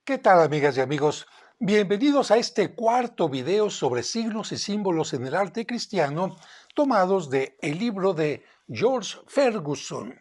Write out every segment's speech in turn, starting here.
¿Qué tal, amigas y amigos? Bienvenidos a este cuarto video sobre signos y símbolos en el arte cristiano tomados de el libro de George Ferguson.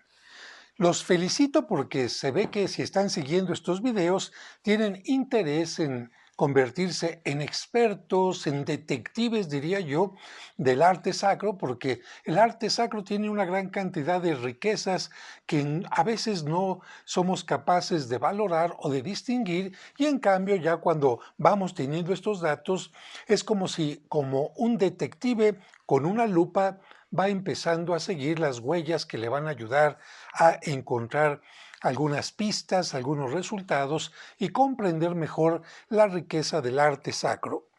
Los felicito porque se ve que si están siguiendo estos videos tienen interés en convertirse en expertos, en detectives, diría yo, del arte sacro, porque el arte sacro tiene una gran cantidad de riquezas que a veces no somos capaces de valorar o de distinguir, y en cambio ya cuando vamos teniendo estos datos es como si, como un detective con una lupa, va empezando a seguir las huellas que le van a ayudar a encontrar algunas pistas, algunos resultados y comprender mejor la riqueza del arte sacro.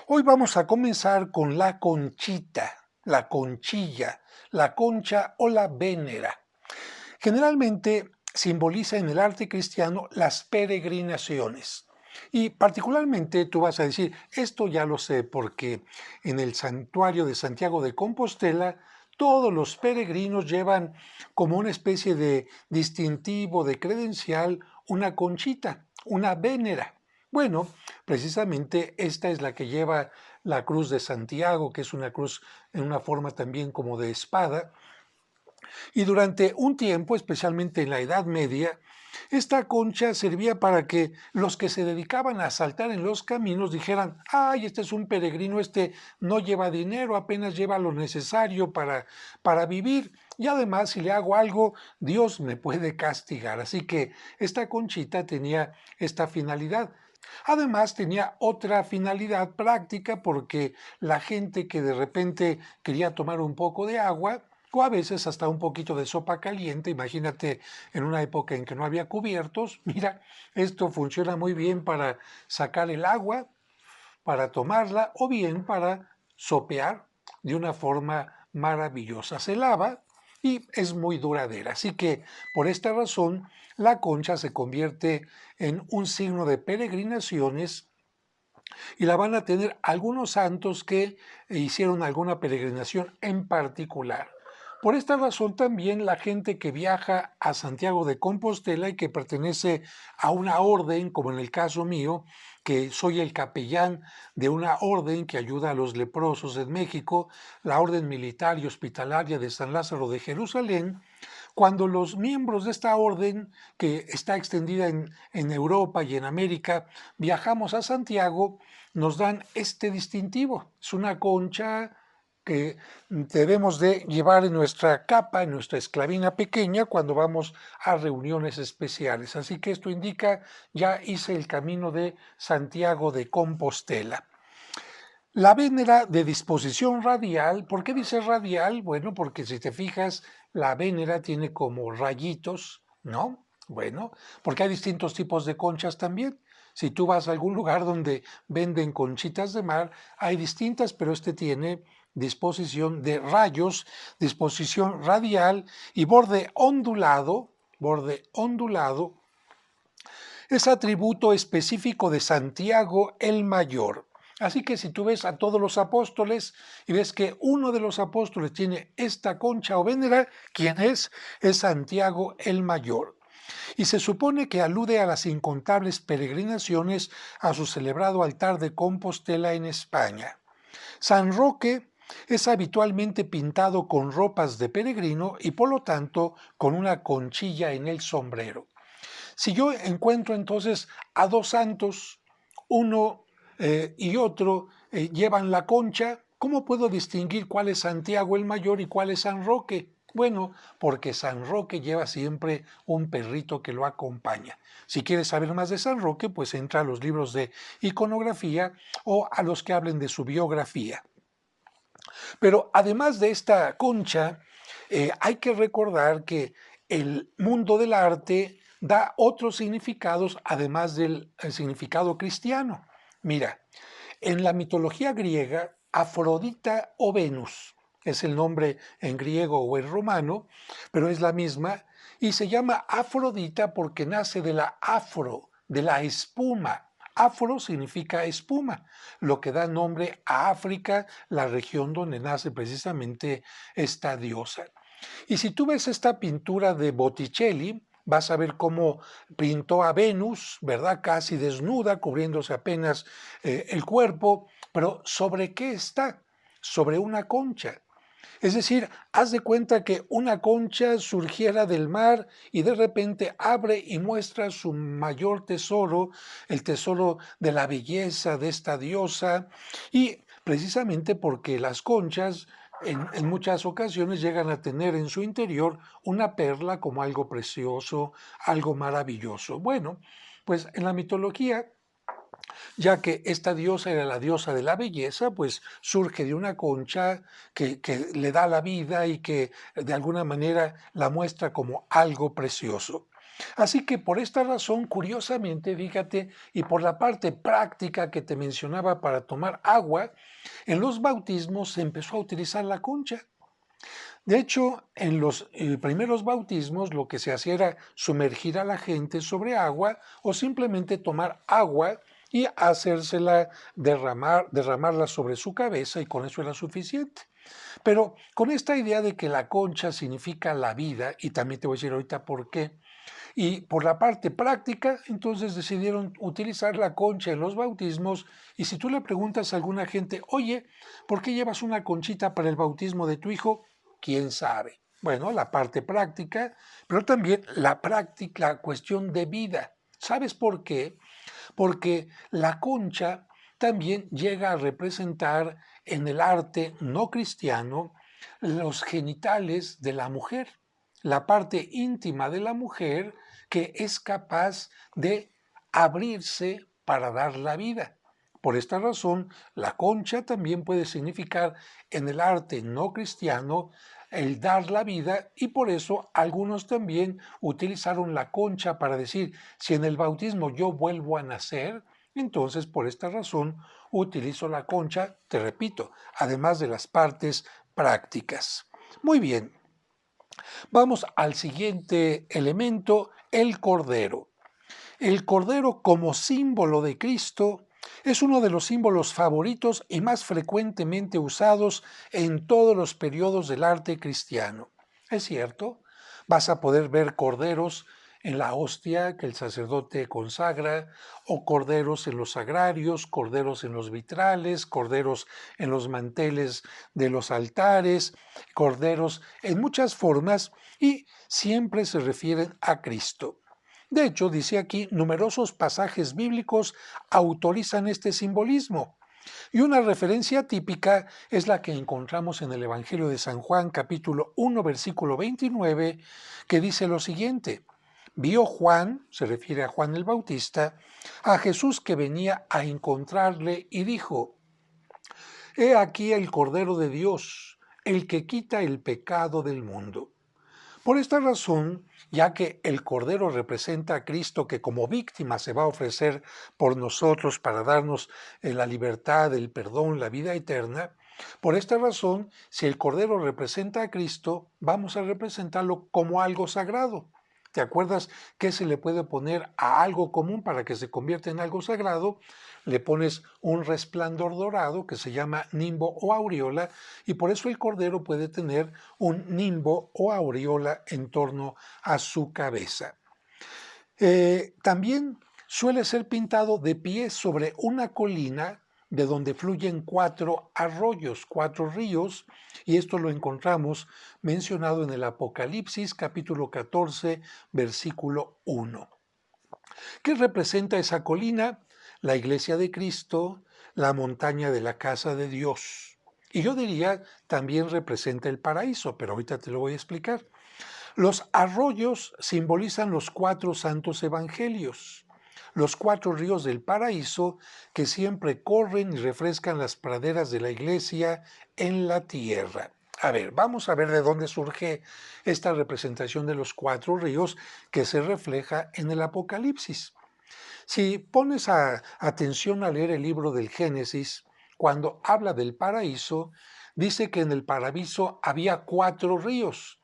Hoy vamos a comenzar con la conchita, la conchilla, la concha o la vénera. Generalmente simboliza en el arte cristiano las peregrinaciones. Y particularmente tú vas a decir, esto ya lo sé porque en el santuario de Santiago de Compostela todos los peregrinos llevan como una especie de distintivo, de credencial, una conchita, una vénera. Bueno, precisamente esta es la que lleva la cruz de Santiago, que es una cruz en una forma también como de espada, y durante un tiempo, especialmente en la Edad Media, esta concha servía para que los que se dedicaban a asaltar en los caminos dijeran, ay, este es un peregrino, este no lleva dinero, apenas lleva lo necesario para vivir, y además si le hago algo, Dios me puede castigar. Así que esta conchita tenía esta finalidad. Además tenía otra finalidad práctica porque la gente que de repente quería tomar un poco de agua o a veces hasta un poquito de sopa caliente, imagínate en una época en que no había cubiertos, mira, esto funciona muy bien para sacar el agua, para tomarla o bien para sopear de una forma maravillosa. Se lava y es muy duradera. Así que por esta razón la concha se convierte en un signo de peregrinaciones y la van a tener algunos santos que hicieron alguna peregrinación en particular. Por esta razón también la gente que viaja a Santiago de Compostela y que pertenece a una orden, como en el caso mío, que soy el capellán de una orden que ayuda a los leprosos en México, la Orden Militar y Hospitalaria de San Lázaro de Jerusalén, cuando los miembros de esta orden, que está extendida en Europa y en América, viajamos a Santiago, nos dan este distintivo. Es una concha que debemos de llevar en nuestra capa, en nuestra esclavina pequeña, cuando vamos a reuniones especiales. Así que esto indica, ya hice el camino de Santiago de Compostela. La vénera de disposición radial, ¿por qué dice radial? Bueno, porque si te fijas, la vénera tiene como rayitos, ¿no? Bueno, porque hay distintos tipos de conchas también. Si tú vas a algún lugar donde venden conchitas de mar, hay distintas, pero este tiene disposición de rayos, disposición radial y borde ondulado. Borde ondulado es atributo específico de Santiago el Mayor. Así que si tú ves a todos los apóstoles y ves que uno de los apóstoles tiene esta concha o vénera, ¿quién es? Es Santiago el Mayor. Y se supone que alude a las incontables peregrinaciones a su celebrado altar de Compostela en España. San Roque es habitualmente pintado con ropas de peregrino y por lo tanto con una conchilla en el sombrero. Si yo encuentro entonces a dos santos, uno y otro llevan la concha, ¿cómo puedo distinguir cuál es Santiago el Mayor y cuál es San Roque? Bueno, porque San Roque lleva siempre un perrito que lo acompaña. Si quieres saber más de San Roque, pues entra a los libros de iconografía o a los que hablen de su biografía. Pero además de esta concha, hay que recordar que el mundo del arte da otros significados además del significado cristiano. Mira, en la mitología griega, Afrodita o Venus es el nombre en griego o en romano, pero es la misma, y se llama Afrodita porque nace de la afro, de la espuma. Afro significa espuma, lo que da nombre a África, la región donde nace precisamente esta diosa. Y si tú ves esta pintura de Botticelli, vas a ver cómo pintó a Venus, ¿verdad? Casi desnuda, cubriéndose apenas el cuerpo, pero ¿sobre qué está? Sobre una concha. Es decir, haz de cuenta que una concha surgiera del mar y de repente abre y muestra su mayor tesoro, el tesoro de la belleza de esta diosa, y precisamente porque las conchas en muchas ocasiones llegan a tener en su interior una perla como algo precioso, algo maravilloso. Bueno, pues en la mitología, ya que esta diosa era la diosa de la belleza, pues surge de una concha que le da la vida y que de alguna manera la muestra como algo precioso. Así que por esta razón, curiosamente, fíjate, y por la parte práctica que te mencionaba para tomar agua, en los bautismos se empezó a utilizar la concha. De hecho, en los primeros bautismos lo que se hacía era sumergir a la gente sobre agua o simplemente tomar agua y hacérsela derramarla sobre su cabeza y con eso era suficiente. Pero con esta idea de que la concha significa la vida, y también te voy a decir ahorita por qué, y por la parte práctica, entonces decidieron utilizar la concha en los bautismos. Y si tú le preguntas a alguna gente, oye, ¿por qué llevas una conchita para el bautismo de tu hijo? ¿Quién sabe? Bueno, la parte práctica, pero también la práctica, la cuestión de vida. ¿Sabes por qué? Porque la concha también llega a representar en el arte no cristiano los genitales de la mujer, la parte íntima de la mujer que es capaz de abrirse para dar la vida. Por esta razón, la concha también puede significar en el arte no cristiano el dar la vida, y por eso algunos también utilizaron la concha para decir, si en el bautismo yo vuelvo a nacer, entonces por esta razón utilizo la concha, te repito, además de las partes prácticas. Muy bien, vamos al siguiente elemento, el cordero. El cordero como símbolo de Cristo es uno de los símbolos favoritos y más frecuentemente usados en todos los periodos del arte cristiano. ¿Es cierto? Vas a poder ver corderos en la hostia que el sacerdote consagra, o corderos en los sagrarios, corderos en los vitrales, corderos en los manteles de los altares, corderos en muchas formas, y siempre se refieren a Cristo. De hecho, dice aquí, numerosos pasajes bíblicos autorizan este simbolismo. Y una referencia típica es la que encontramos en el Evangelio de San Juan, capítulo 1, versículo 29, que dice lo siguiente. Vio Juan, se refiere a Juan el Bautista, a Jesús que venía a encontrarle y dijo, He aquí el Cordero de Dios, el que quita el pecado del mundo. Por esta razón, ya que el Cordero representa a Cristo que como víctima se va a ofrecer por nosotros para darnos la libertad, el perdón, la vida eterna, por esta razón, si el Cordero representa a Cristo, vamos a representarlo como algo sagrado. ¿Te acuerdas qué se le puede poner a algo común para que se convierta en algo sagrado? Le pones un resplandor dorado que se llama nimbo o aureola, y por eso el cordero puede tener un nimbo o aureola en torno a su cabeza. También suele ser pintado de pie sobre una colina de donde fluyen 4 arroyos, 4 ríos, y esto lo encontramos mencionado en el Apocalipsis capítulo 14, versículo 1. ¿Qué representa esa colina? La iglesia de Cristo, la montaña de la casa de Dios. Y yo diría, también representa el paraíso, pero ahorita te lo voy a explicar. Los arroyos simbolizan los 4 santos evangelios, los 4 ríos del paraíso que siempre corren y refrescan las praderas de la iglesia en la tierra. A ver, vamos a ver de dónde surge esta representación de los 4 ríos que se refleja en el Apocalipsis. Si pones atención a leer el libro del Génesis, cuando habla del paraíso, dice que en el paraíso había 4 ríos: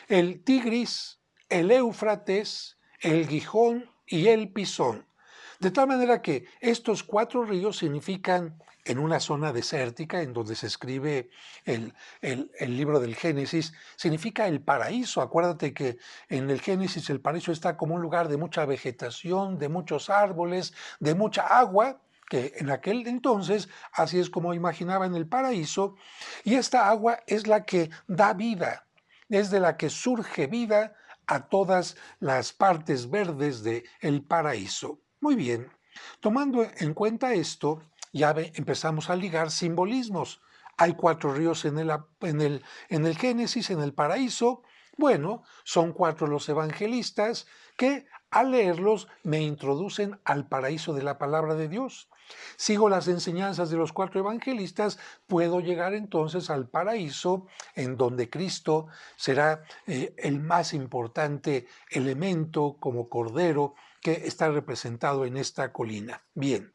el Tigris, el Éufrates, el Gijón y el Pisón. De tal manera que estos 4 ríos significan en una zona desértica en donde se escribe el libro del Génesis, significa el paraíso. Acuérdate que en el Génesis el paraíso está como un lugar de mucha vegetación, de muchos árboles, de mucha agua, que en aquel entonces así es como imaginaban el paraíso, y esta agua es la que da vida, es de la que surge vida a todas las partes verdes del paraíso. Muy bien, tomando en cuenta esto, empezamos a ligar simbolismos. Hay 4 ríos en el Génesis, en el paraíso. Bueno, son 4 los evangelistas que al leerlos me introducen al paraíso de la palabra de Dios. Sigo las enseñanzas de los 4 evangelistas, puedo llegar entonces al paraíso en donde Cristo será el más importante elemento como cordero que está representado en esta colina. Bien,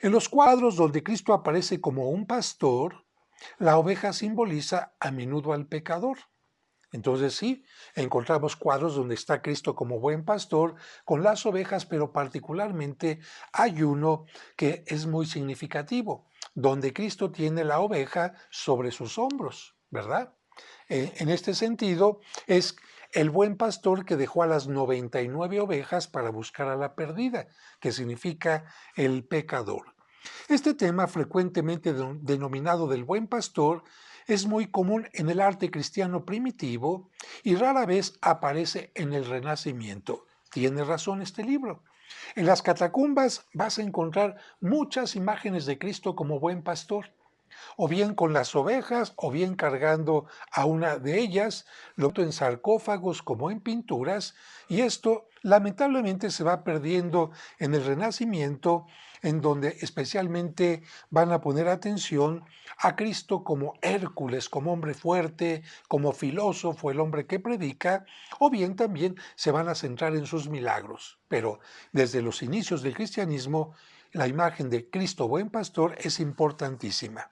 en los cuadros donde Cristo aparece como un pastor, la oveja simboliza a menudo al pecador. Entonces sí, encontramos cuadros donde está Cristo como buen pastor con las ovejas, pero particularmente hay uno que es muy significativo, donde Cristo tiene la oveja sobre sus hombros, ¿verdad? En este sentido, es el buen pastor que dejó a las 99 ovejas para buscar a la perdida, que significa el pecador. Este tema, frecuentemente denominado del buen pastor, es muy común en el arte cristiano primitivo y rara vez aparece en el Renacimiento. Tiene razón este libro. En las catacumbas vas a encontrar muchas imágenes de Cristo como buen pastor, o bien con las ovejas, o bien cargando a una de ellas, lo en sarcófagos como en pinturas, y esto lamentablemente se va perdiendo en el Renacimiento, en donde especialmente van a poner atención a Cristo como Hércules, como hombre fuerte, como filósofo, el hombre que predica, o bien también se van a centrar en sus milagros. Pero desde los inicios del cristianismo, la imagen de Cristo buen pastor es importantísima.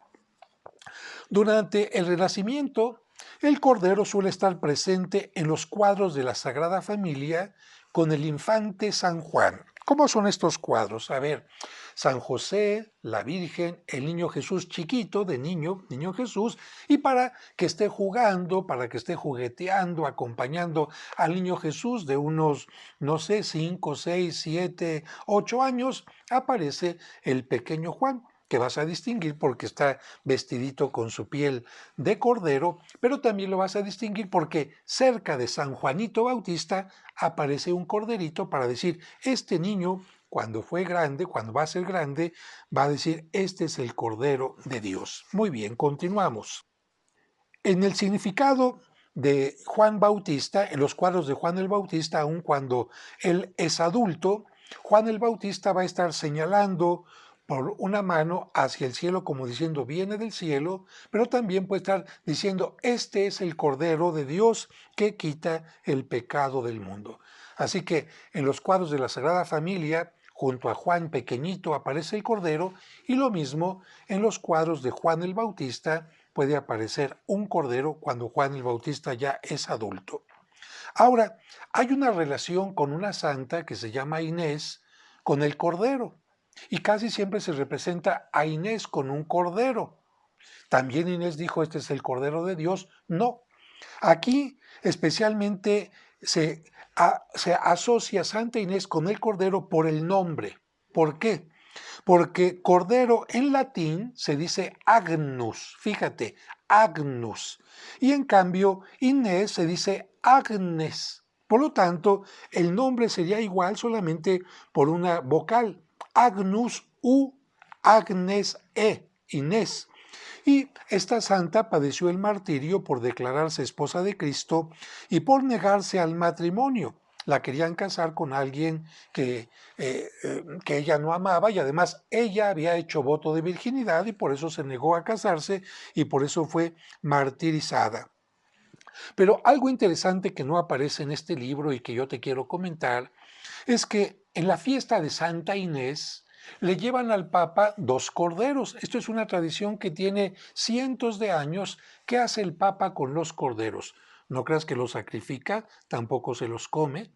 Durante el Renacimiento, el Cordero suele estar presente en los cuadros de la Sagrada Familia con el infante San Juan. ¿Cómo son estos cuadros? A ver, San José, la Virgen, el niño Jesús chiquito, de niño Jesús, y para que esté jugando, para que esté jugueteando, acompañando al niño Jesús de unos, no sé, 5, 6, 7, 8 años, aparece el pequeño Juan, que vas a distinguir porque está vestidito con su piel de cordero, pero también lo vas a distinguir porque cerca de San Juanito Bautista aparece un corderito para decir, este niño cuando fue grande, cuando va a ser grande, va a decir, este es el Cordero de Dios. Muy bien, continuamos. En el significado de Juan Bautista, en los cuadros de Juan el Bautista, aun cuando él es adulto, Juan el Bautista va a estar señalando por una mano hacia el cielo como diciendo viene del cielo, pero también puede estar diciendo este es el Cordero de Dios que quita el pecado del mundo. Así que en los cuadros de la Sagrada Familia, junto a Juan pequeñito aparece el Cordero y lo mismo en los cuadros de Juan el Bautista puede aparecer un cordero cuando Juan el Bautista ya es adulto. Ahora, hay una relación con una santa que se llama Inés con el cordero y casi siempre se representa a Inés con un cordero. También Inés dijo, este es el Cordero de Dios. No, aquí especialmente se asocia Santa Inés con el Cordero por el nombre. ¿Por qué? Porque cordero en latín se dice agnus, fíjate, agnus. Y en cambio, Inés se dice Agnes. Por lo tanto, el nombre sería igual solamente por una vocal. Agnus u Agnes e, Inés. Y esta santa padeció el martirio por declararse esposa de Cristo y por negarse al matrimonio. La querían casar con alguien que ella no amaba y además ella había hecho voto de virginidad y por eso se negó a casarse y por eso fue martirizada. Pero algo interesante que no aparece en este libro y que yo te quiero comentar es que en la fiesta de Santa Inés le llevan al Papa 2 corderos. Esto es una tradición que tiene cientos de años. ¿Qué hace el Papa con los corderos? No creas que los sacrifica, tampoco se los come.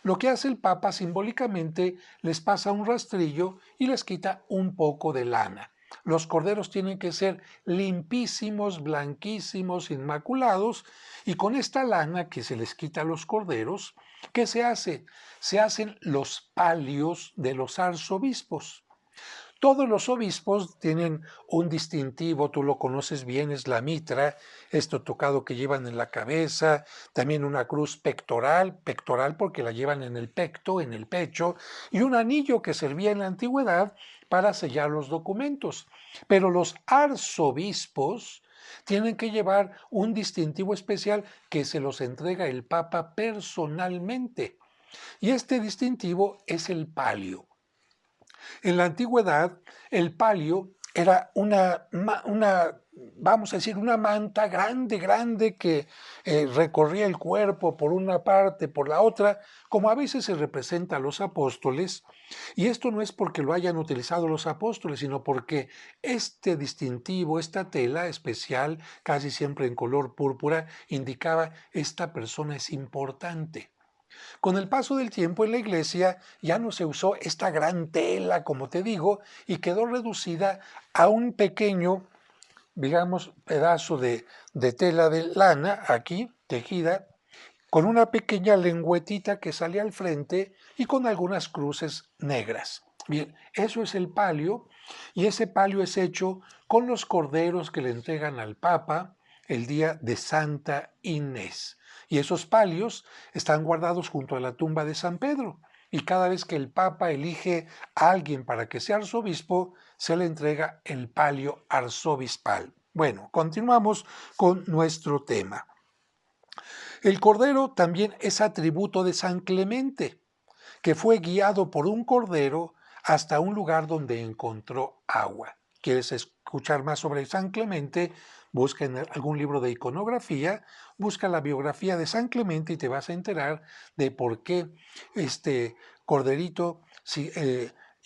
Lo que hace el Papa simbólicamente les pasa un rastrillo y les quita un poco de lana. Los corderos tienen que ser limpísimos, blanquísimos, inmaculados, y con esta lana que se les quita a los corderos, ¿qué se hace? Se hacen los palios de los arzobispos. Todos los obispos tienen un distintivo, tú lo conoces bien, es la mitra, esto tocado que llevan en la cabeza, también una cruz pectoral, pectoral porque la llevan en el pecto, en el pecho, y un anillo que servía en la antigüedad para sellar los documentos. Pero los arzobispos tienen que llevar un distintivo especial que se los entrega el Papa personalmente. Y este distintivo es el palio. En la antigüedad, el palio era vamos a decir, una manta grande, grande que recorría el cuerpo por una parte, por la otra, como a veces se representa a los apóstoles. Y esto no es porque lo hayan utilizado los apóstoles, sino porque este distintivo, esta tela especial, casi siempre en color púrpura, indicaba esta persona es importante. Con el paso del tiempo en la iglesia ya no se usó esta gran tela, como te digo, y quedó reducida a un pequeño, digamos, pedazo de tela de lana, aquí, tejida, con una pequeña lengüetita que sale al frente y con algunas cruces negras. Bien, eso es el palio, y ese palio es hecho con los corderos que le entregan al Papa el día de Santa Inés. Y esos palios están guardados junto a la tumba de San Pedro. Y cada vez que el Papa elige a alguien para que sea arzobispo, se le entrega el palio arzobispal. Bueno, continuamos con nuestro tema. El cordero también es atributo de San Clemente, que fue guiado por un cordero hasta un lugar donde encontró agua. ¿Quieres escuchar más sobre San Clemente? Busca en algún libro de iconografía, busca la biografía de San Clemente y te vas a enterar de por qué este corderito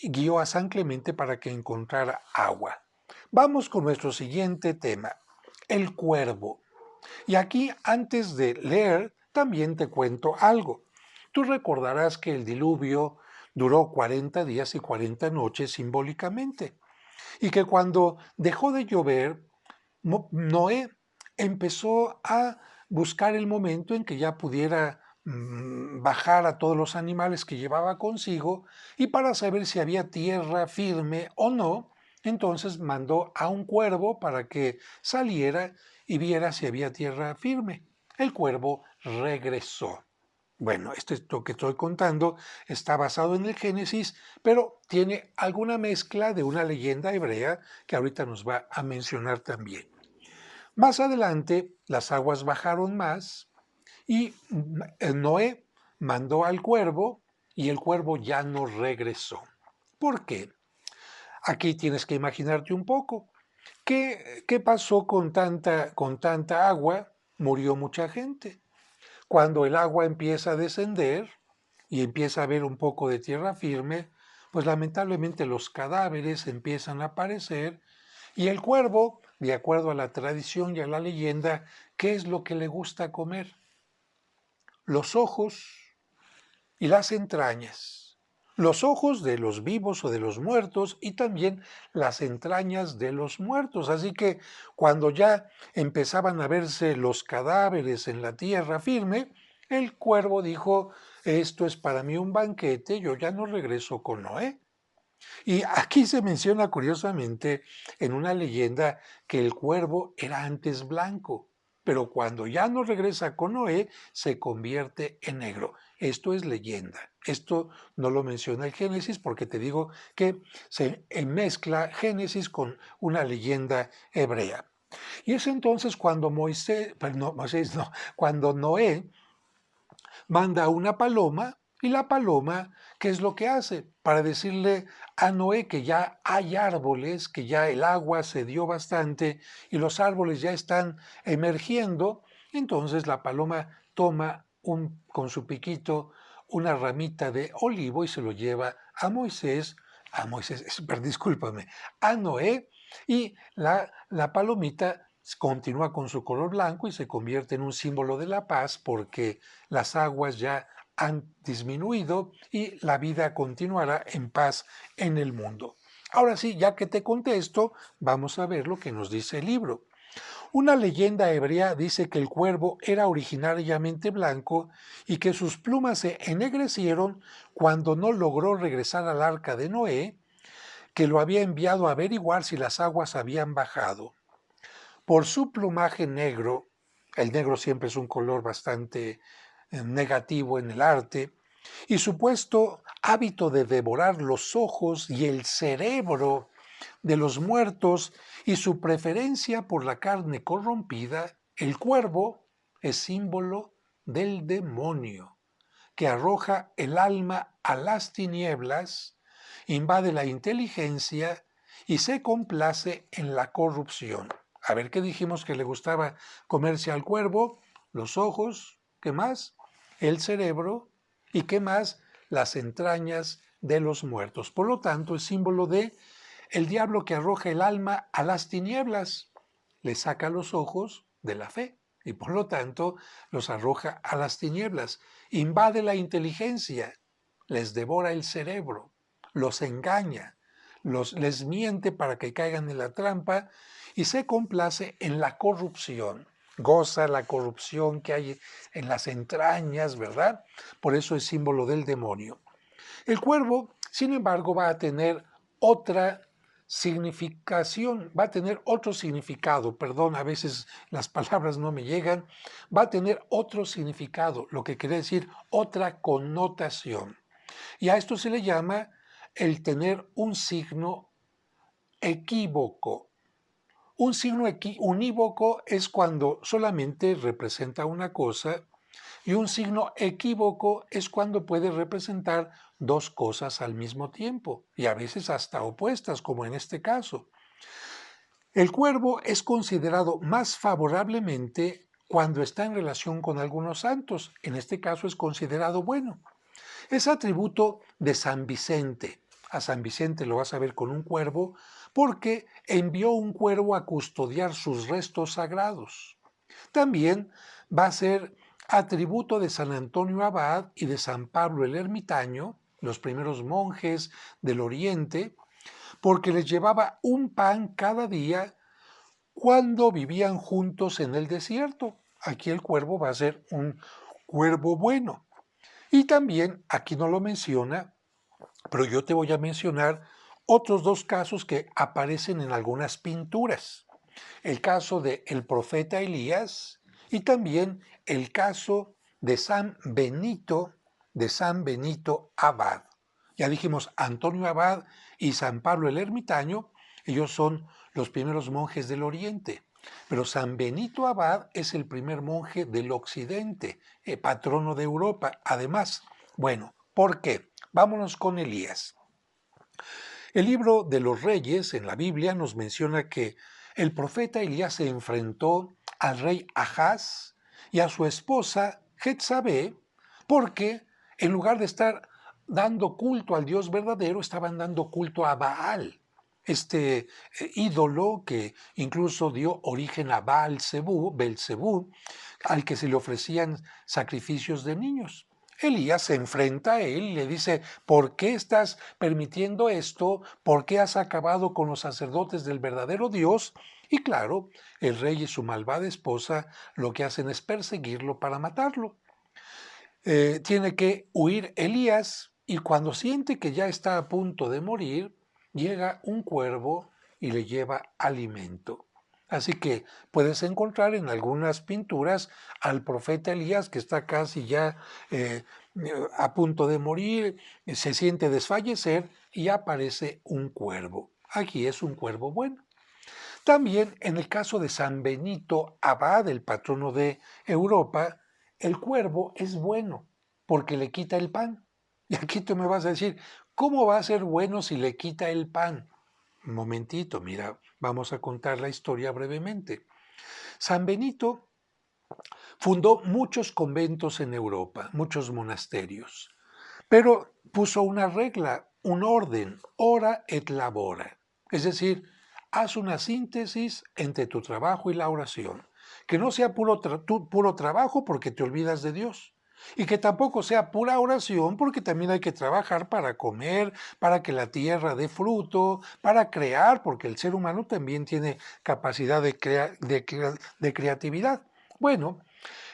guió a San Clemente para que encontrara agua. Vamos con nuestro siguiente tema, el cuervo. Y aquí, antes de leer, también te cuento algo. Tú recordarás que el diluvio duró 40 días y 40 noches simbólicamente, y que cuando dejó de llover, Noé empezó a buscar el momento en que ya pudiera bajar a todos los animales que llevaba consigo, y para saber si había tierra firme o no, entonces mandó a un cuervo para que saliera y viera si había tierra firme. El cuervo regresó. Bueno, esto que estoy contando está basado en el Génesis, pero tiene alguna mezcla de una leyenda hebrea que ahorita nos va a mencionar también. Más adelante, las aguas bajaron más y Noé mandó al cuervo y el cuervo ya no regresó. ¿Por qué? Aquí tienes que imaginarte un poco. ¿Qué pasó con tanta agua? Murió mucha gente. Cuando el agua empieza a descender y empieza a haber un poco de tierra firme, pues lamentablemente los cadáveres empiezan a aparecer y el cuervo, de acuerdo a la tradición y a la leyenda, ¿qué es lo que le gusta comer? Los ojos y las entrañas. Los ojos de los vivos o de los muertos y también las entrañas de los muertos. Así que cuando ya empezaban a verse los cadáveres en la tierra firme, el cuervo dijo, esto es para mí un banquete, yo ya no regreso con Noé. Y aquí se menciona curiosamente en una leyenda que el cuervo era antes blanco, pero cuando ya no regresa con Noé, se convierte en negro. Esto es leyenda. Esto no lo menciona el Génesis porque te digo que se mezcla Génesis con una leyenda hebrea. Y es entonces cuando cuando Noé manda una paloma y la paloma, ¿qué es lo que hace? Para decirle a Noé que ya hay árboles, que ya el agua se dio bastante y los árboles ya están emergiendo, entonces la paloma toma con su piquito una ramita de olivo y se lo lleva discúlpame, a Noé, y la palomita continúa con su color blanco y se convierte en un símbolo de la paz porque las aguas ya han disminuido y la vida continuará en paz en el mundo. Ahora sí, ya que te contesto, vamos a ver lo que nos dice el libro. Una leyenda hebrea dice que el cuervo era originariamente blanco y que sus plumas se ennegrecieron cuando no logró regresar al arca de Noé, que lo había enviado a averiguar si las aguas habían bajado. Por su plumaje negro, el negro siempre es un color bastante negativo en el arte, y supuesto hábito de devorar los ojos y el cerebro de los muertos y su preferencia por la carne corrompida, el cuervo es símbolo del demonio, que arroja el alma a las tinieblas, invade la inteligencia y se complace en la corrupción. A ver, ¿qué dijimos que le gustaba comerse al cuervo? Los ojos, ¿qué más? El cerebro y ¿qué más? Las entrañas de los muertos. Por lo tanto, es símbolo de el diablo que arroja el alma a las tinieblas, le saca los ojos de la fe y por lo tanto los arroja a las tinieblas, invade la inteligencia, les devora el cerebro, los engaña, les miente para que caigan en la trampa y se complace en la corrupción. Goza la corrupción que hay en las entrañas, ¿verdad? Por eso es símbolo del demonio. El cuervo, sin embargo, va a tener otra significación, va a tener otro significado, perdón, a veces las palabras no me llegan, va a tener otro significado, lo que quiere decir otra connotación. Y a esto se le llama el tener un signo equívoco. Un signo unívoco es cuando solamente representa una cosa y un signo equívoco es cuando puede representar dos cosas al mismo tiempo y a veces hasta opuestas, como en este caso. El cuervo es considerado más favorablemente cuando está en relación con algunos santos. En este caso es considerado bueno. Es atributo de San Vicente. A San Vicente lo vas a ver con un cuervo porque envió un cuervo a custodiar sus restos sagrados. También va a ser atributo de San Antonio Abad y de San Pablo el Ermitaño, los primeros monjes del Oriente, porque les llevaba un pan cada día cuando vivían juntos en el desierto. Aquí el cuervo va a ser un cuervo bueno. Y también, aquí no lo menciona, pero yo te voy a mencionar otros dos casos que aparecen en algunas pinturas. El caso de el profeta Elías y también el caso de San Benito Abad. Ya dijimos Antonio Abad y San Pablo el Ermitaño, ellos son los primeros monjes del Oriente. Pero San Benito Abad es el primer monje del Occidente, patrono de Europa. Además, bueno, ¿por qué? Vámonos con Elías. El libro de los Reyes en la Biblia nos menciona que el profeta Elías se enfrentó al rey Ahaz y a su esposa Jezabel porque en lugar de estar dando culto al Dios verdadero, estaban dando culto a Baal, este ídolo que incluso dio origen a Belcebú, al que se le ofrecían sacrificios de niños. Elías se enfrenta a él y le dice, ¿por qué estás permitiendo esto? ¿Por qué has acabado con los sacerdotes del verdadero Dios? Y claro, el rey y su malvada esposa lo que hacen es perseguirlo para matarlo. Tiene que huir Elías y cuando siente que ya está a punto de morir, llega un cuervo y le lleva alimento. Así que puedes encontrar en algunas pinturas al profeta Elías que está casi ya a punto de morir, se siente desfallecer y aparece un cuervo. Aquí es un cuervo bueno. También en el caso de San Benito Abad, el patrono de Europa, el cuervo es bueno porque le quita el pan. Y aquí tú me vas a decir, ¿cómo va a ser bueno si le quita el pan? Un momentito, mira, vamos a contar la historia brevemente. San Benito fundó muchos conventos en Europa, muchos monasterios, pero puso una regla, un orden, ora et labora. Es decir, haz una síntesis entre tu trabajo y la oración. Que no sea puro trabajo porque te olvidas de Dios, Y que tampoco sea pura oración, porque también hay que trabajar para comer, para que la tierra dé fruto, para crear, porque el ser humano también tiene capacidad de creatividad. Bueno,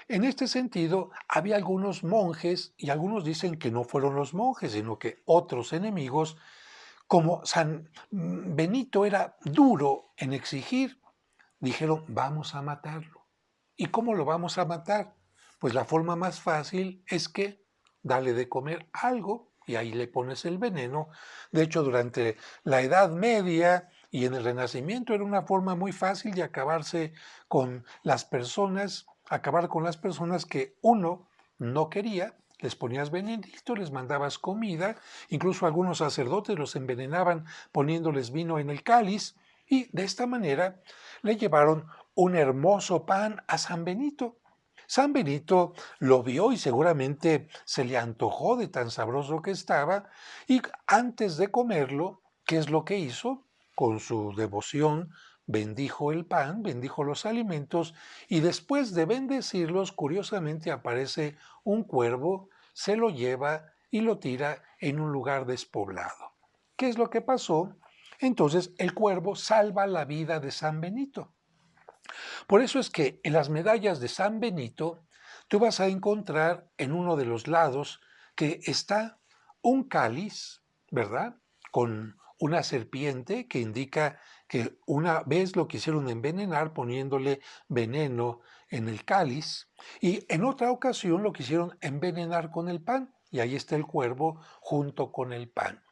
en este sentido, había algunos monjes, y algunos dicen que no fueron los monjes, sino que otros enemigos, como San Benito era duro en exigir, dijeron, vamos a matarlo. ¿Y cómo lo vamos a matar? Pues la forma más fácil es que dale de comer algo y ahí le pones el veneno. De hecho, durante la Edad Media y en el Renacimiento era una forma muy fácil de acabarse con las personas, acabar con las personas que uno no quería. Les ponías venenito, les mandabas comida, incluso algunos sacerdotes los envenenaban poniéndoles vino en el cáliz y de esta manera le llevaron un hermoso pan a San Benito. San Benito lo vio y seguramente se le antojó de tan sabroso que estaba y antes de comerlo, ¿qué es lo que hizo? Con su devoción bendijo el pan, bendijo los alimentos y después de bendecirlos, curiosamente aparece un cuervo, se lo lleva y lo tira en un lugar despoblado. ¿Qué es lo que pasó? Entonces el cuervo salva la vida de San Benito. Por eso es que en las medallas de San Benito tú vas a encontrar en uno de los lados que está un cáliz, ¿verdad? Con una serpiente que indica que una vez lo quisieron envenenar poniéndole veneno en el cáliz y en otra ocasión lo quisieron envenenar con el pan y ahí está el cuervo junto con el pan.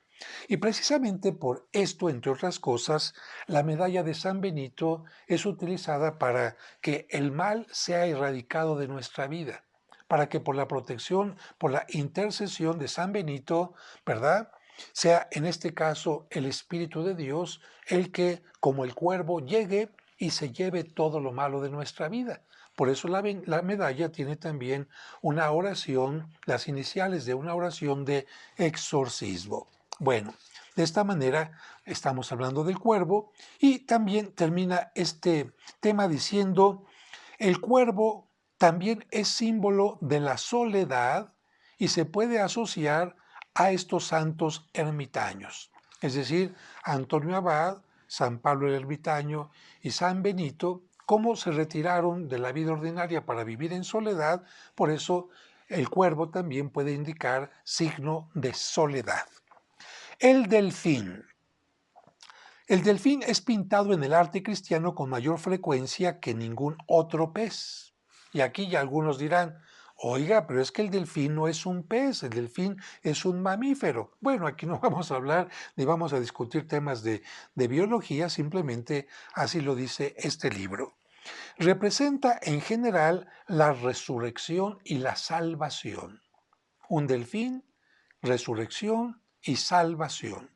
Y precisamente por esto, entre otras cosas, la medalla de San Benito es utilizada para que el mal sea erradicado de nuestra vida, para que por la protección, por la intercesión de San Benito, ¿verdad? Sea en este caso el Espíritu de Dios el que, como el cuervo, llegue y se lleve todo lo malo de nuestra vida. Por eso la medalla tiene también una oración, las iniciales de una oración de exorcismo. Bueno, de esta manera estamos hablando del cuervo y también termina este tema diciendo, el cuervo también es símbolo de la soledad y se puede asociar a estos santos ermitaños, es decir, Antonio Abad, San Pablo el Ermitaño y San Benito, cómo se retiraron de la vida ordinaria para vivir en soledad, por eso el cuervo también puede indicar signo de soledad. El delfín. El delfín es pintado en el arte cristiano con mayor frecuencia que ningún otro pez. Y aquí ya algunos dirán, oiga, pero es que el delfín no es un pez, el delfín es un mamífero. Bueno, aquí no vamos a hablar ni vamos a discutir temas de biología, simplemente así lo dice este libro. Representa en general la resurrección y la salvación. Un delfín, resurrección y salvación.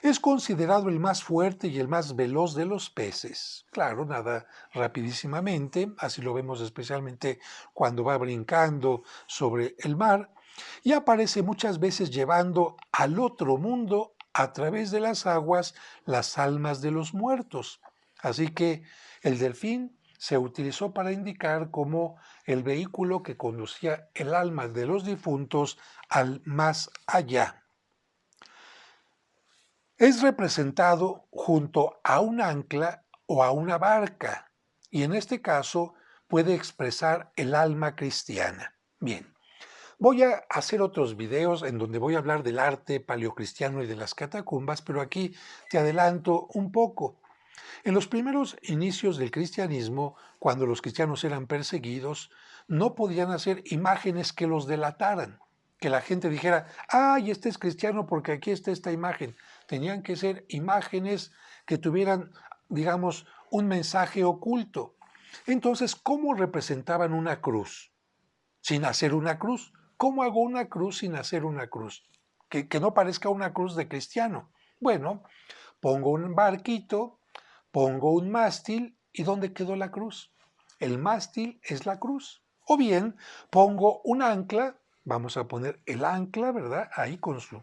Es considerado el más fuerte y el más veloz de los peces. Claro, nada rapidísimamente, así lo vemos especialmente cuando va brincando sobre el mar, y aparece muchas veces llevando al otro mundo a través de las aguas las almas de los muertos. Así que el delfín se utilizó para indicar como el vehículo que conducía el alma de los difuntos al más allá. Es representado junto a un ancla o a una barca y en este caso puede expresar el alma cristiana. Bien, voy a hacer otros videos en donde voy a hablar del arte paleocristiano y de las catacumbas, pero aquí te adelanto un poco. En los primeros inicios del cristianismo, cuando los cristianos eran perseguidos, no podían hacer imágenes que los delataran, que la gente dijera, ay, este es cristiano porque aquí está esta imagen. Tenían que ser imágenes que tuvieran, digamos, un mensaje oculto. Entonces, ¿cómo representaban una cruz? Sin hacer una cruz. ¿Cómo hago una cruz sin hacer una cruz? Que no parezca una cruz de cristiano. Bueno, pongo un barquito, pongo un mástil y ¿dónde quedó la cruz? El mástil es la cruz. O bien pongo un ancla, vamos a poner el ancla, ¿verdad? Ahí con su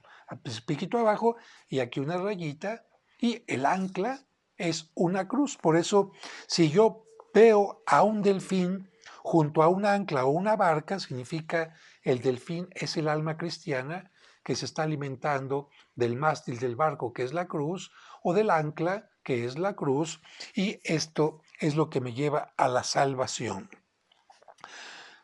piquito abajo y aquí una rayita y el ancla es una cruz. Por eso, si yo veo a un delfín Junto a un ancla o una barca significa el delfín es el alma cristiana que se está alimentando del mástil del barco, que es la cruz, o del ancla, que es la cruz, y esto es lo que me lleva a la salvación.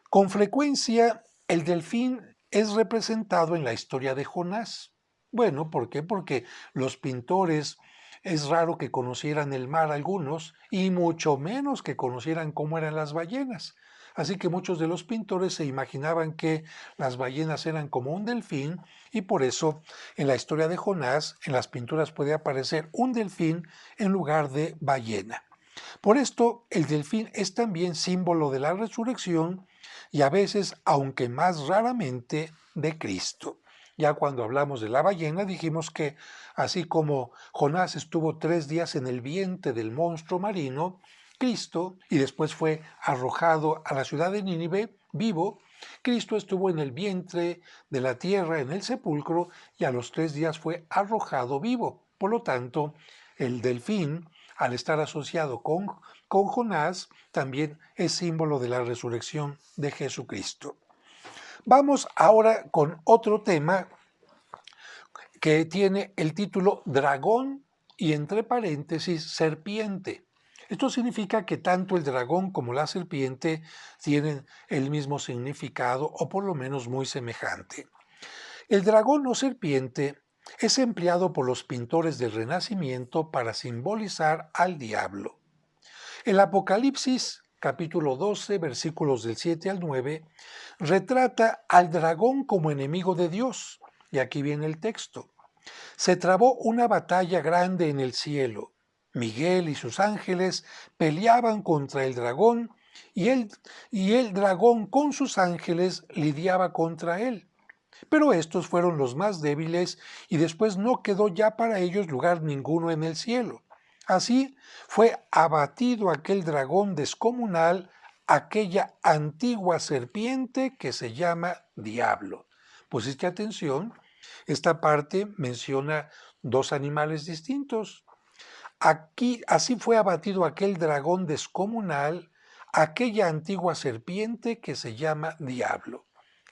Con frecuencia, el delfín es representado en la historia de Jonás. Bueno, ¿por qué? Porque los pintores es raro que conocieran el mar algunos y mucho menos que conocieran cómo eran las ballenas. Así que muchos de los pintores se imaginaban que las ballenas eran como un delfín y por eso en la historia de Jonás, en las pinturas puede aparecer un delfín en lugar de ballena. Por esto, el delfín es también símbolo de la resurrección y a veces, aunque más raramente, de Cristo. Ya cuando hablamos de la ballena dijimos que así como Jonás estuvo 3 días en el vientre del monstruo marino, Cristo, y después fue arrojado a la ciudad de Nínive vivo, Cristo estuvo en el vientre de la tierra, en el sepulcro, y a los 3 días fue arrojado vivo. Por lo tanto, el delfín, al estar asociado con Jonás, también es símbolo de la resurrección de Jesucristo. Vamos ahora con otro tema que tiene el título Dragón y entre paréntesis serpiente. Esto significa que tanto el dragón como la serpiente tienen el mismo significado o por lo menos muy semejante. El dragón o serpiente es empleado por los pintores del Renacimiento para simbolizar al diablo. El Apocalipsis, capítulo 12, versículos del 7 al 9, retrata al dragón como enemigo de Dios. Y aquí viene el texto. Se trabó una batalla grande en el cielo. Miguel y sus ángeles peleaban contra el dragón y el dragón con sus ángeles lidiaba contra él. Pero estos fueron los más débiles y después no quedó ya para ellos lugar ninguno en el cielo. Así fue abatido aquel dragón descomunal, aquella antigua serpiente que se llama Diablo. Pusiste atención, esta parte menciona dos animales distintos. Aquí, así fue abatido aquel dragón descomunal, aquella antigua serpiente que se llama Diablo.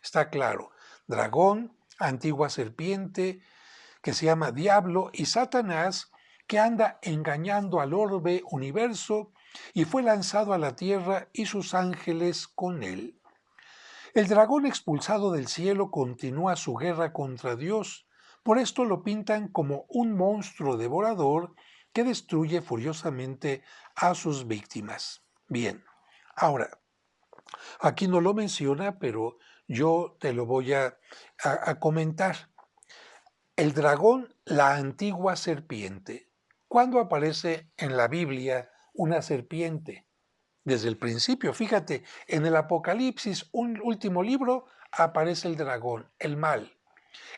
Está claro, dragón, antigua serpiente que se llama Diablo y Satanás que anda engañando al orbe universo y fue lanzado a la tierra y sus ángeles con él. El dragón expulsado del cielo continúa su guerra contra Dios, por esto lo pintan como un monstruo devorador que destruye furiosamente a sus víctimas. Bien, ahora, aquí no lo menciona, pero yo te lo voy a comentar. El dragón, la antigua serpiente. ¿Cuándo aparece en la Biblia una serpiente? Desde el principio, fíjate, en el Apocalipsis, un último libro, aparece el dragón, el mal.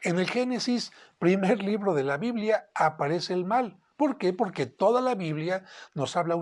En el Génesis, primer libro de la Biblia, aparece el mal. ¿Por qué? Porque toda la Biblia nos habla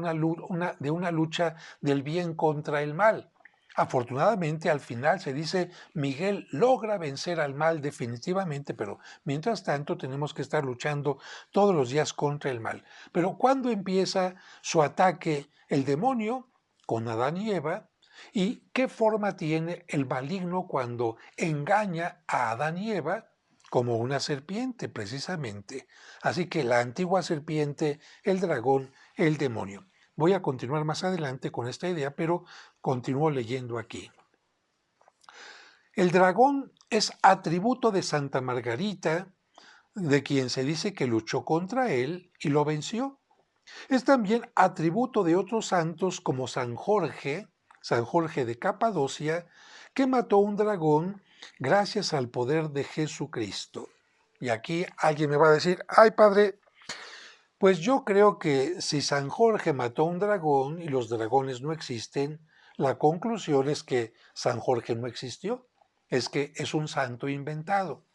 de una lucha del bien contra el mal. Afortunadamente, al final se dice, Miguel logra vencer al mal definitivamente, pero mientras tanto tenemos que estar luchando todos los días contra el mal. Pero ¿cuándo empieza su ataque el demonio? Con Adán y Eva. ¿Y qué forma tiene el maligno cuando engaña a Adán y Eva? Como una serpiente, precisamente. Así que la antigua serpiente, el dragón, el demonio. Voy a continuar más adelante con esta idea, pero continúo leyendo aquí. El dragón es atributo de Santa Margarita, de quien se dice que luchó contra él y lo venció. Es también atributo de otros santos como San Jorge de Capadocia, que mató un dragón gracias al poder de Jesucristo. Y aquí alguien me va a decir, ay padre, pues yo creo que si San Jorge mató un dragón y los dragones no existen, la conclusión es que San Jorge no existió, es que es un santo inventado.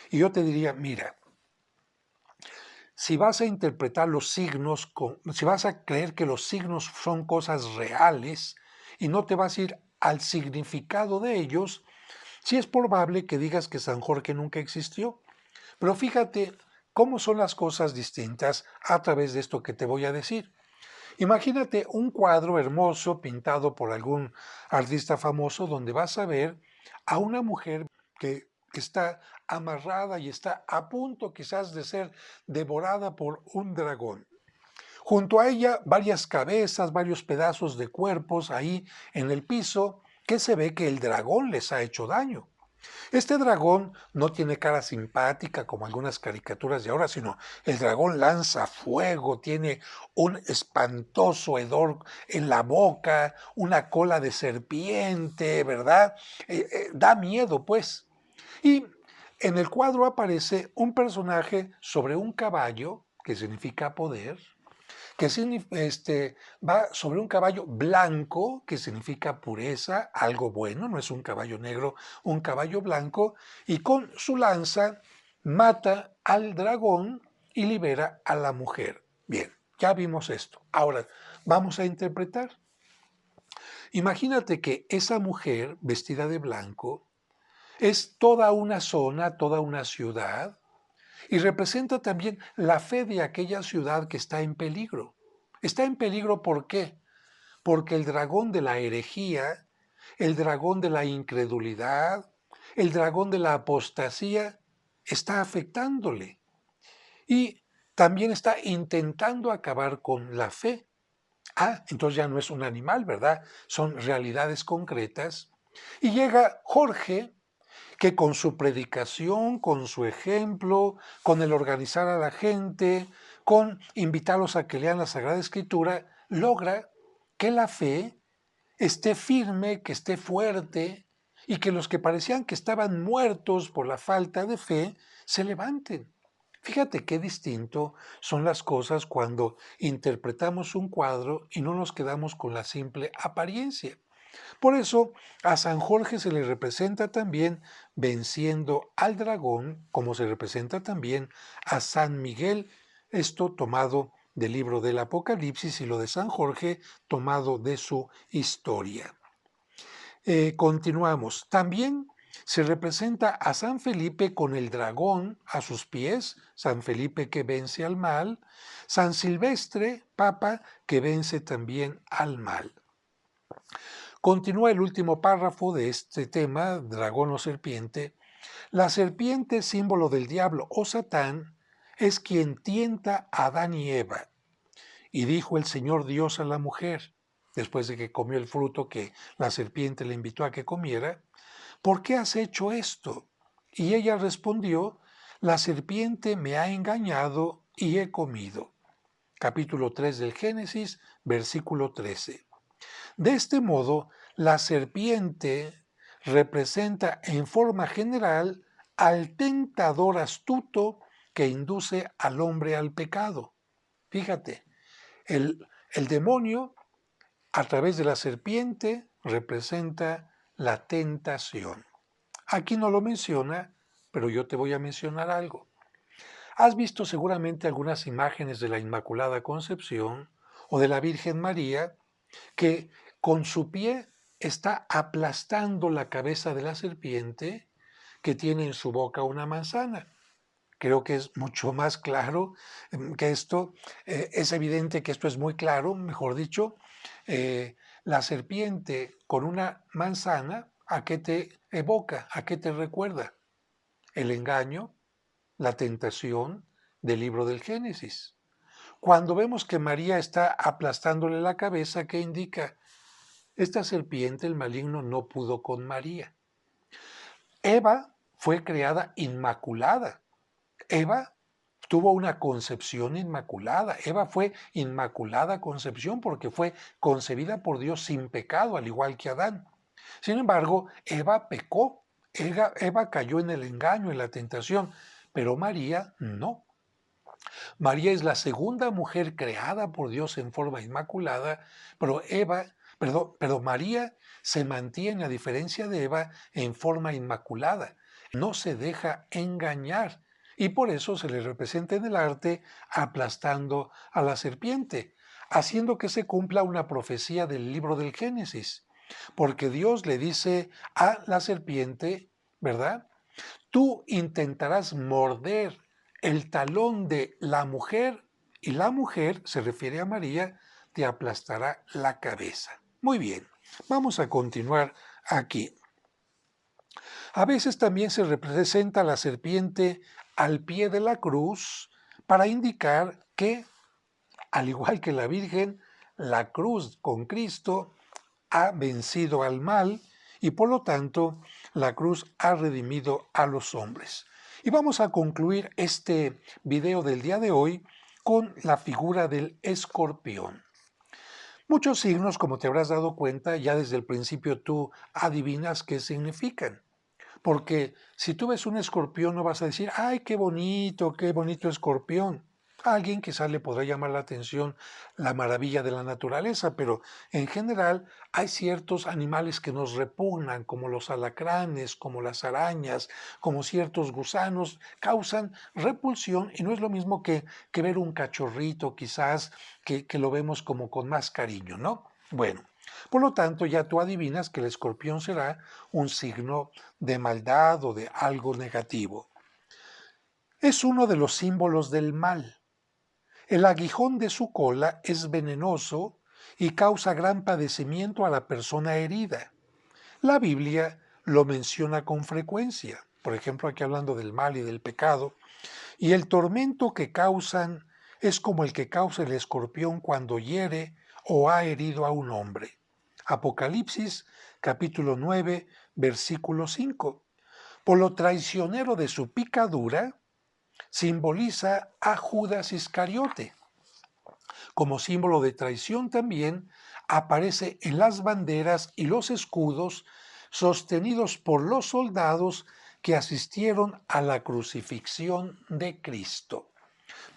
Y yo te diría, mira, si vas a interpretar los signos, si vas a creer que los signos son cosas reales y no te vas a ir al significado de ellos, sí es probable que digas que San Jorge nunca existió. Pero fíjate cómo son las cosas distintas a través de esto que te voy a decir. Imagínate un cuadro hermoso pintado por algún artista famoso donde vas a ver a una mujer que está amarrada y está a punto quizás de ser devorada por un dragón. Junto a ella varias cabezas, varios pedazos de cuerpos ahí en el piso que se ve que el dragón les ha hecho daño. Este dragón no tiene cara simpática como algunas caricaturas de ahora, sino el dragón lanza fuego, tiene un espantoso hedor en la boca, una cola de serpiente, ¿verdad? Da miedo, pues. Y en el cuadro aparece un personaje sobre un caballo, que significa poder, que va sobre un caballo blanco, que significa pureza, algo bueno, no es un caballo negro, un caballo blanco, y con su lanza mata al dragón y libera a la mujer. Bien, ya vimos esto. Ahora, vamos a interpretar. Imagínate que esa mujer vestida de blanco es toda una zona, toda una ciudad, y representa también la fe de aquella ciudad que está en peligro. Está en peligro, ¿por qué? Porque el dragón de la herejía, el dragón de la incredulidad, el dragón de la apostasía está afectándole y también está intentando acabar con la fe. Ah, entonces ya no es un animal, ¿verdad? Son realidades concretas. Y llega Jorge, que con su predicación, con su ejemplo, con el organizar a la gente, con invitarlos a que lean la Sagrada Escritura, logra que la fe esté firme, que esté fuerte y que los que parecían que estaban muertos por la falta de fe se levanten. Fíjate qué distinto son las cosas cuando interpretamos un cuadro y no nos quedamos con la simple apariencia. Por eso a San Jorge se le representa también venciendo al dragón, como se representa también a San Miguel, esto tomado del libro del Apocalipsis y lo de San Jorge tomado de su historia. Continuamos. También se representa a San Felipe con el dragón a sus pies, San Felipe que vence al mal, San Silvestre, Papa, que vence también al mal. Continúa el último párrafo de este tema, dragón o serpiente. La serpiente, símbolo del diablo o Satán, es quien tienta a Adán y Eva. Y dijo el Señor Dios a la mujer, después de que comió el fruto que la serpiente le invitó a que comiera, ¿por qué has hecho esto? Y ella respondió, la serpiente me ha engañado y he comido. Capítulo 3 del Génesis, versículo 13. De este modo, la serpiente representa en forma general al tentador astuto que induce al hombre al pecado. Fíjate, el demonio a través de la serpiente representa la tentación. Aquí no lo menciona, pero yo te voy a mencionar algo. Has visto seguramente algunas imágenes de la Inmaculada Concepción o de la Virgen María que con su pie está aplastando la cabeza de la serpiente que tiene en su boca una manzana. Creo que es mucho más claro que esto, es evidente que esto es muy claro, mejor dicho, la serpiente con una manzana, ¿a qué te evoca? ¿A qué te recuerda? El engaño, la tentación del libro del Génesis. Cuando vemos que María está aplastándole la cabeza, ¿qué indica? Esta serpiente, el maligno, no pudo con María. Eva fue creada inmaculada. Eva tuvo una concepción inmaculada. Eva fue inmaculada concepción porque fue concebida por Dios sin pecado, al igual que Adán. Sin embargo, Eva pecó. Eva cayó en el engaño, en la tentación, pero María no. María es la segunda mujer creada por Dios en forma inmaculada, pero María se mantiene, a diferencia de Eva, en forma inmaculada. No se deja engañar. Y por eso se le representa en el arte aplastando a la serpiente, haciendo que se cumpla una profecía del libro del Génesis. Porque Dios le dice a la serpiente, ¿verdad? Tú intentarás morder el talón de la mujer, y la mujer, se refiere a María, te aplastará la cabeza. Muy bien, vamos a continuar aquí. A veces también se representa la serpiente al pie de la cruz para indicar que, al igual que la Virgen, la cruz con Cristo ha vencido al mal y por lo tanto la cruz ha redimido a los hombres. Y vamos a concluir este video del día de hoy con la figura del escorpión. Muchos signos, como te habrás dado cuenta, ya desde el principio tú adivinas qué significan. Porque si tú ves un escorpión no vas a decir, ay, qué bonito escorpión. A alguien quizás le podrá llamar la atención la maravilla de la naturaleza, pero en general hay ciertos animales que nos repugnan, como los alacranes, como las arañas, como ciertos gusanos, causan repulsión y no es lo mismo que ver un cachorrito quizás que lo vemos como con más cariño, ¿no? Bueno, por lo tanto, ya tú adivinas que el escorpión será un signo de maldad o de algo negativo. Es uno de los símbolos del mal. El aguijón de su cola es venenoso y causa gran padecimiento a la persona herida. La Biblia lo menciona con frecuencia, por ejemplo, aquí hablando del mal y del pecado, y el tormento que causan es como el que causa el escorpión cuando hiere o ha herido a un hombre. Apocalipsis capítulo 9, versículo 5. Por lo traicionero de su picadura, simboliza a Judas Iscariote. Como símbolo de traición también aparece en las banderas y los escudos sostenidos por los soldados que asistieron a la crucifixión de Cristo.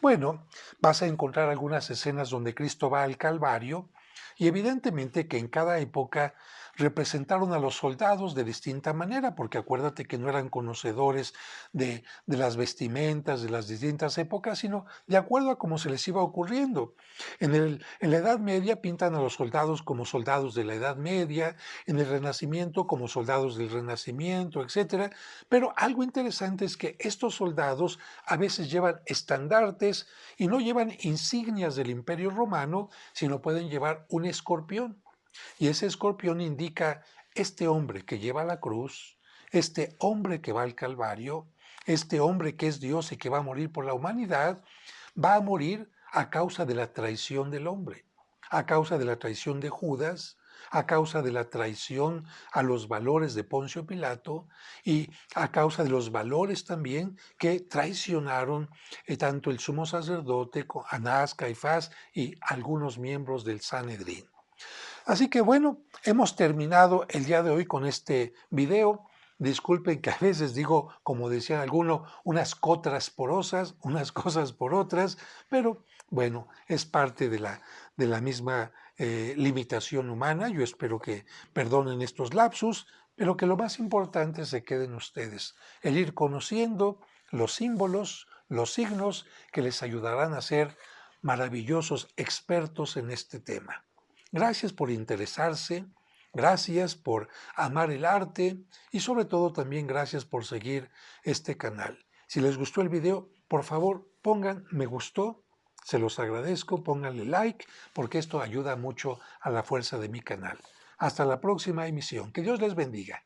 Bueno, vas a encontrar algunas escenas donde Cristo va al Calvario y evidentemente que en cada época representaron a los soldados de distinta manera, porque acuérdate que no eran conocedores de las vestimentas de las distintas épocas, sino de acuerdo a cómo se les iba ocurriendo. En la Edad Media pintan a los soldados como soldados de la Edad Media, en el Renacimiento como soldados del Renacimiento, etc. Pero algo interesante es que estos soldados a veces llevan estandartes y no llevan insignias del Imperio Romano, sino pueden llevar un escorpión. Y ese escorpión indica este hombre que lleva la cruz, este hombre que va al Calvario, este hombre que es Dios y que va a morir por la humanidad, va a morir a causa de la traición del hombre, a causa de la traición de Judas, a causa de la traición a los valores de Poncio Pilato y a causa de los valores también que traicionaron tanto el sumo sacerdote, Anás, Caifás y algunos miembros del Sanedrín. Así que bueno, hemos terminado el día de hoy con este video. Disculpen que a veces digo, como decían algunos, unas cotras porosas, unas cosas por otras, pero bueno, es parte de la misma limitación humana. Yo espero que perdonen estos lapsus, pero que lo más importante se queden ustedes, el ir conociendo los símbolos, los signos que les ayudarán a ser maravillosos expertos en este tema. Gracias por interesarse, gracias por amar el arte y sobre todo también gracias por seguir este canal. Si les gustó el video, por favor pongan me gustó, se los agradezco, pónganle like porque esto ayuda mucho a la fuerza de mi canal. Hasta la próxima emisión. Que Dios les bendiga.